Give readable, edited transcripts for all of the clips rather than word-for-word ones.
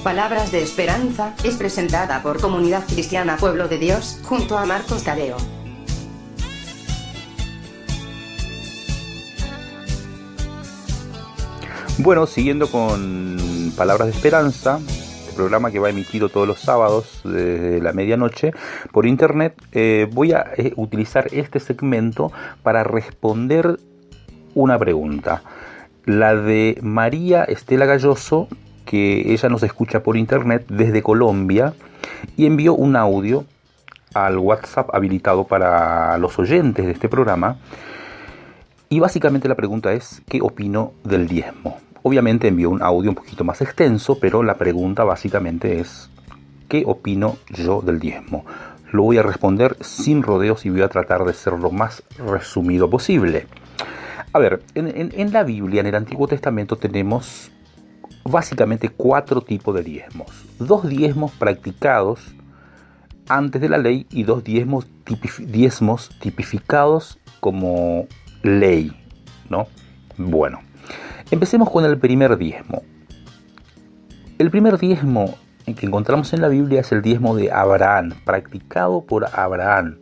Palabras de Esperanza es presentada por Comunidad Cristiana Pueblo de Dios, junto a Marcos Tadeo. Bueno, siguiendo con Palabras de Esperanza, el programa que va emitido todos los sábados desde la medianoche por internet, voy a utilizar este segmento para responder una pregunta. La de María Estela Galloso, que ella nos escucha por internet desde Colombia y envió un audio al WhatsApp habilitado para los oyentes de este programa. Y básicamente la pregunta es: ¿qué opino del diezmo? Obviamente envió un audio un poquito más extenso, pero la pregunta básicamente es: ¿qué opino yo del diezmo? Lo voy a responder sin rodeos y voy a tratar de ser lo más resumido posible. A ver, en la Biblia, en el Antiguo Testamento, tenemos básicamente 4 tipos de diezmos. 2 diezmos practicados antes de la ley y 2 diezmos tipificados como ley, ¿no? Bueno, empecemos con el primer diezmo. El primer diezmo que encontramos en la Biblia es el diezmo de Abraham, practicado por Abraham.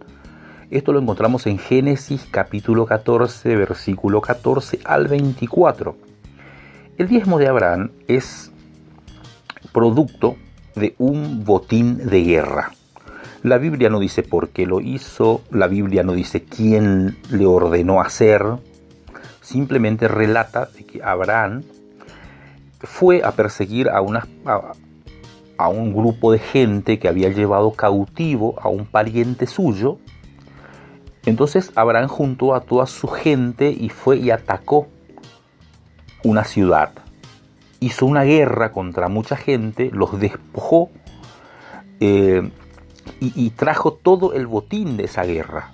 Esto lo encontramos en Génesis capítulo 14, versículo 14 al 24. El diezmo de Abraham es producto de un botín de guerra. La Biblia no dice por qué lo hizo, la Biblia no dice quién le ordenó hacer, simplemente relata de que Abraham fue a perseguir a un grupo de gente que había llevado cautivo a un pariente suyo. Entonces Abraham juntó a toda su gente y fue y atacó una ciudad. Hizo una guerra contra mucha gente, los despojó y trajo todo el botín de esa guerra.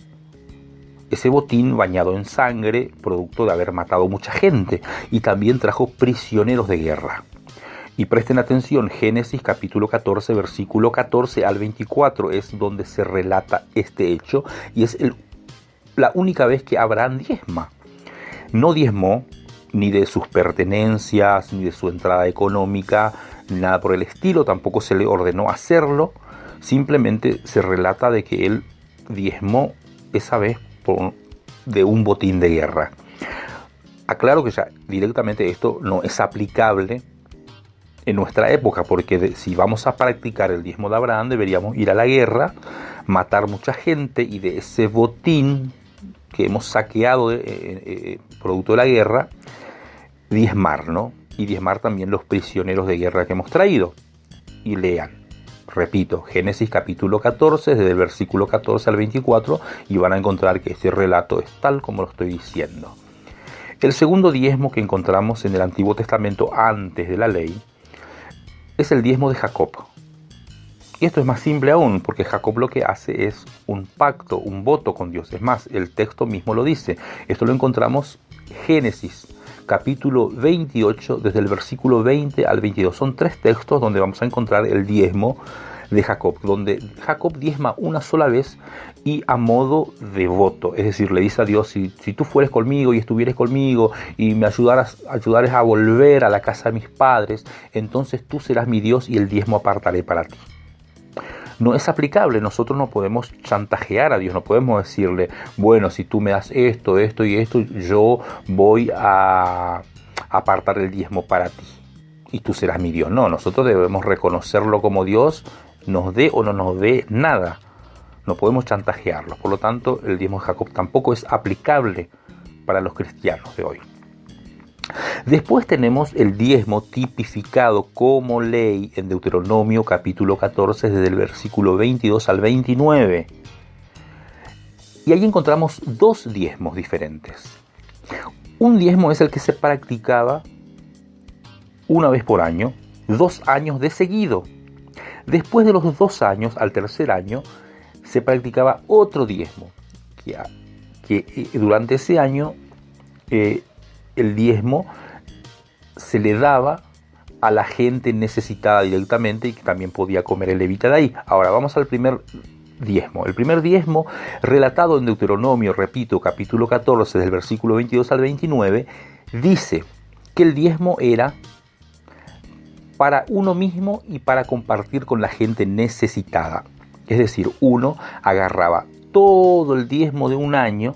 Ese botín bañado en sangre, producto de haber matado mucha gente, y también trajo prisioneros de guerra. Y presten atención, Génesis capítulo 14, versículo 14 al 24 es donde se relata este hecho, y es la única vez que Abraham diezma. No diezmó ni de sus pertenencias, ni de su entrada económica, ni nada por el estilo, tampoco se le ordenó hacerlo, simplemente se relata de que él diezmó esa vez de un botín de guerra. Aclaro que ya directamente esto no es aplicable en nuestra época, porque si vamos a practicar el diezmo de Abraham deberíamos ir a la guerra, matar mucha gente y de ese botín que hemos saqueado producto de la guerra, diezmar, ¿no? Y diezmar también los prisioneros de guerra que hemos traído. Y lean, repito, Génesis capítulo 14, desde el versículo 14 al 24, y van a encontrar que este relato es tal como lo estoy diciendo. El segundo diezmo que encontramos en el Antiguo Testamento antes de la ley es el diezmo de Jacob. Y esto es más simple aún, porque Jacob lo que hace es un pacto, un voto con Dios. Es más, el texto mismo lo dice. Esto lo encontramos en Génesis capítulo 28, desde el versículo 20 al 22. Son 3 textos donde vamos a encontrar el diezmo de Jacob, donde Jacob diezma una sola vez y a modo de voto. Es decir, le dice a Dios: si tú fueres conmigo y estuvieres conmigo y me ayudares a volver a la casa de mis padres, entonces tú serás mi Dios y el diezmo apartaré para ti. No es aplicable, nosotros no podemos chantajear a Dios, no podemos decirle: bueno, si tú me das esto, esto y esto, yo voy a apartar el diezmo para ti y tú serás mi Dios. No, nosotros debemos reconocerlo como Dios, nos dé o no nos dé nada. No podemos chantajearlo. Por lo tanto, el diezmo de Jacob tampoco es aplicable para los cristianos de hoy. Después tenemos el diezmo tipificado como ley en Deuteronomio capítulo 14, desde el versículo 22 al 29. Y ahí encontramos 2 diezmos diferentes. Un diezmo es el que se practicaba una vez por año, 2 años de seguido. Después de los 2 años, al tercer año, se practicaba otro diezmo, que durante ese año el diezmo se le daba a la gente necesitada directamente y que también podía comer el levita de ahí. Ahora vamos al primer diezmo. El primer diezmo, relatado en Deuteronomio, repito, capítulo 14, del versículo 22 al 29, dice que el diezmo era para uno mismo y para compartir con la gente necesitada. Es decir, uno agarraba todo el diezmo de un año,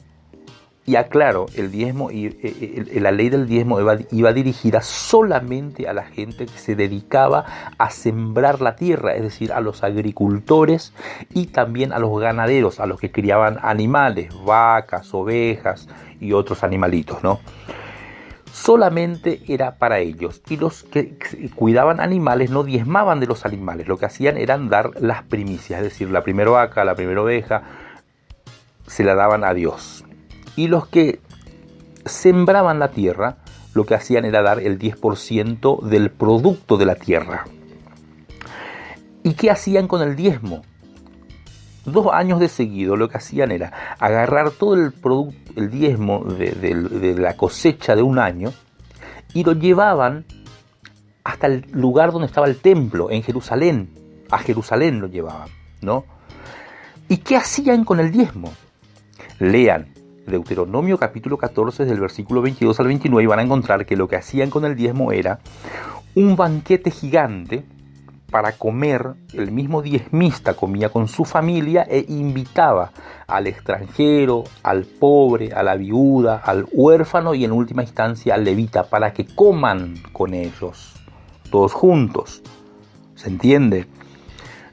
y aclaro, el diezmo la ley del diezmo iba dirigida solamente a la gente que se dedicaba a sembrar la tierra, es decir, a los agricultores y también a los ganaderos, a los que criaban animales, vacas, ovejas y otros animalitos, ¿no? Solamente era para ellos, y los que cuidaban animales no diezmaban de los animales, lo que hacían era dar las primicias, es decir, la primera vaca, la primera oveja, se la daban a Dios. Y los que sembraban la tierra, lo que hacían era dar el 10% del producto de la tierra. ¿Y qué hacían con el diezmo? 2 años de seguido lo que hacían era agarrar todo el diezmo de la cosecha de un año y lo llevaban hasta el lugar donde estaba el templo, en Jerusalén. A Jerusalén lo llevaban, ¿no? ¿Y qué hacían con el diezmo? Lean Deuteronomio capítulo 14 del versículo 22 al 29 y van a encontrar que lo que hacían con el diezmo era un banquete gigante para comer. El mismo diezmista comía con su familia e invitaba al extranjero, al pobre, a la viuda, al huérfano y en última instancia al levita para que coman con ellos, todos juntos. ¿Se entiende?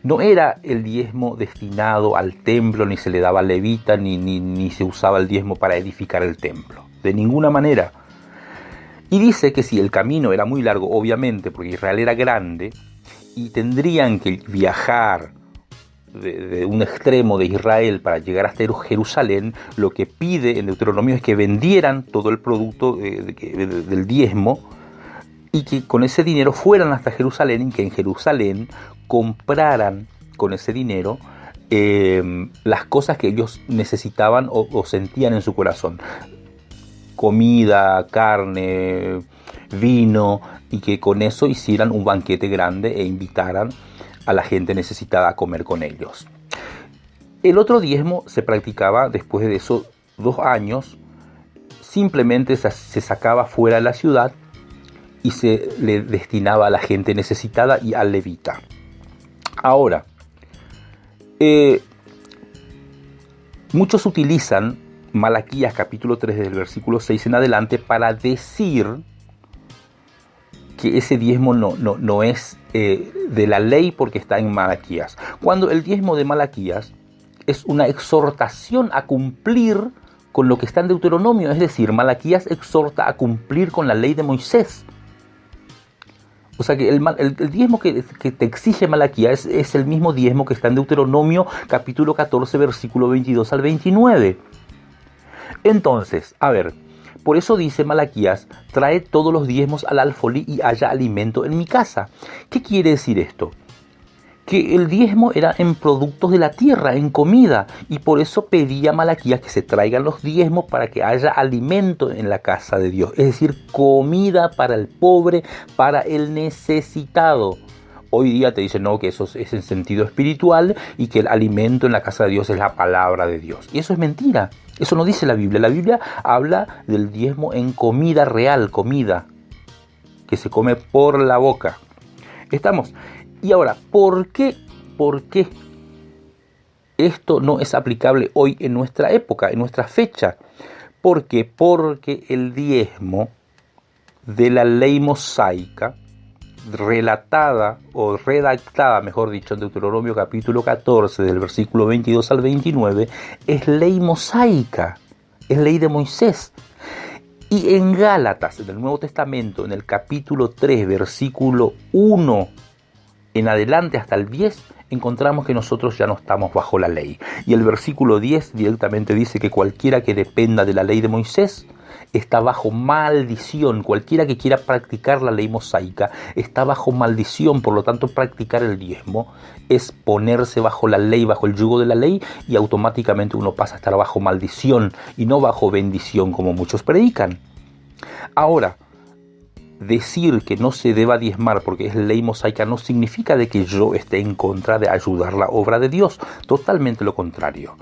No era el diezmo destinado al templo, ni se le daba al levita, ni se usaba el diezmo para edificar el templo. De ninguna manera. Y dice que si el camino era muy largo, obviamente, porque Israel era grande, y tendrían que viajar de un extremo de Israel para llegar hasta Jerusalén, lo que pide en Deuteronomio es que vendieran todo el producto del diezmo, y que con ese dinero fueran hasta Jerusalén, y que en Jerusalén compraran con ese dinero las cosas que ellos necesitaban o sentían en su corazón. Comida, carne, vino, y que con eso hicieran un banquete grande e invitaran a la gente necesitada a comer con ellos. El otro diezmo se practicaba después de esos 2 años, simplemente se sacaba fuera de la ciudad y se le destinaba a la gente necesitada y al levita. Ahora, muchos utilizan Malaquías capítulo 3 del versículo 6 en adelante para decir que ese diezmo no es de la ley porque está en Malaquías, cuando el diezmo de Malaquías es una exhortación a cumplir con lo que está en Deuteronomio, es decir, Malaquías exhorta a cumplir con la ley de Moisés. O sea que el diezmo que te exige Malaquías es el mismo diezmo que está en Deuteronomio capítulo 14 versículo 22 al 29. Entonces, a ver, por eso dice Malaquías, trae todos los diezmos al alfolí y haya alimento en mi casa. ¿Qué quiere decir esto? Que el diezmo era en productos de la tierra, en comida, y por eso pedía Malaquías que se traigan los diezmos para que haya alimento en la casa de Dios, es decir, comida para el pobre, para el necesitado. Hoy día te dicen no, que eso es en sentido espiritual y que el alimento en la casa de Dios es la palabra de Dios. Y eso es mentira, eso no dice la Biblia. La Biblia habla del diezmo en comida real, comida que se come por la boca. ¿Estamos? Y ahora, ¿por qué esto no es aplicable hoy en nuestra época, en nuestra fecha? ¿Por qué? Porque el diezmo de la ley mosaica, relatada o redactada, mejor dicho, en Deuteronomio capítulo 14, del versículo 22 al 29, es ley mosaica, es ley de Moisés. Y en Gálatas, en el Nuevo Testamento, en el capítulo 3, versículo 1, en adelante hasta el 10, encontramos que nosotros ya no estamos bajo la ley. Y el versículo 10 directamente dice que cualquiera que dependa de la ley de Moisés está bajo maldición. Cualquiera que quiera practicar la ley mosaica está bajo maldición. Por lo tanto, practicar el diezmo es ponerse bajo la ley, bajo el yugo de la ley, y automáticamente uno pasa a estar bajo maldición y no bajo bendición como muchos predican. Ahora, decir que no se deba diezmar porque es ley mosaica no significa de que yo esté en contra de ayudar la obra de Dios. Totalmente lo contrario.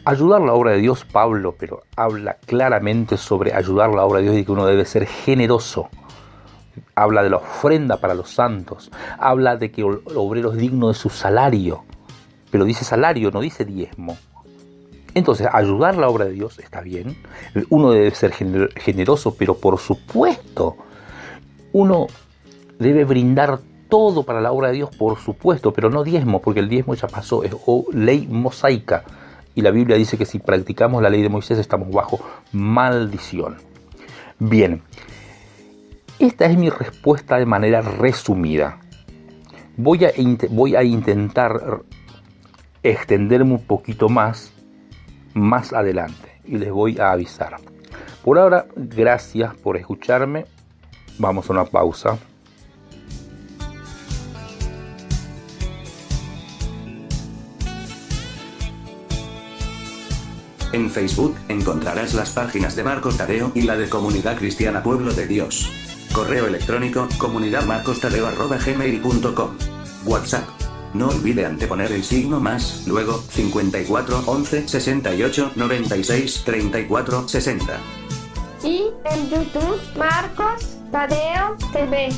Ayudar la obra de Dios, Pablo, pero habla claramente sobre ayudar la obra de Dios y que uno debe ser generoso. habla de la ofrenda para los santos, habla de que el obrero es digno de su salario, pero dice salario, no dice diezmo. Entonces, ayudar la obra de Dios está bien, uno debe ser generoso, pero por supuesto, uno debe brindar todo para la obra de Dios, por supuesto, pero no diezmo, porque el diezmo ya pasó, es ley mosaica, y la Biblia dice que si practicamos la ley de Moisés estamos bajo maldición. Bien, esta es mi respuesta de manera resumida. Voy a intentar extenderme un poquito más adelante y les voy a avisar. Por ahora, gracias por escucharme. Vamos a una pausa. En Facebook encontrarás las páginas de Marcos Tadeo y la de Comunidad Cristiana Pueblo de Dios. Correo electrónico comunidadmarcostadeo@gmail.com. WhatsApp. No olvide anteponer el signo más, luego 54 11 68 96 34 60. Y en YouTube Marcos Tadeo TV.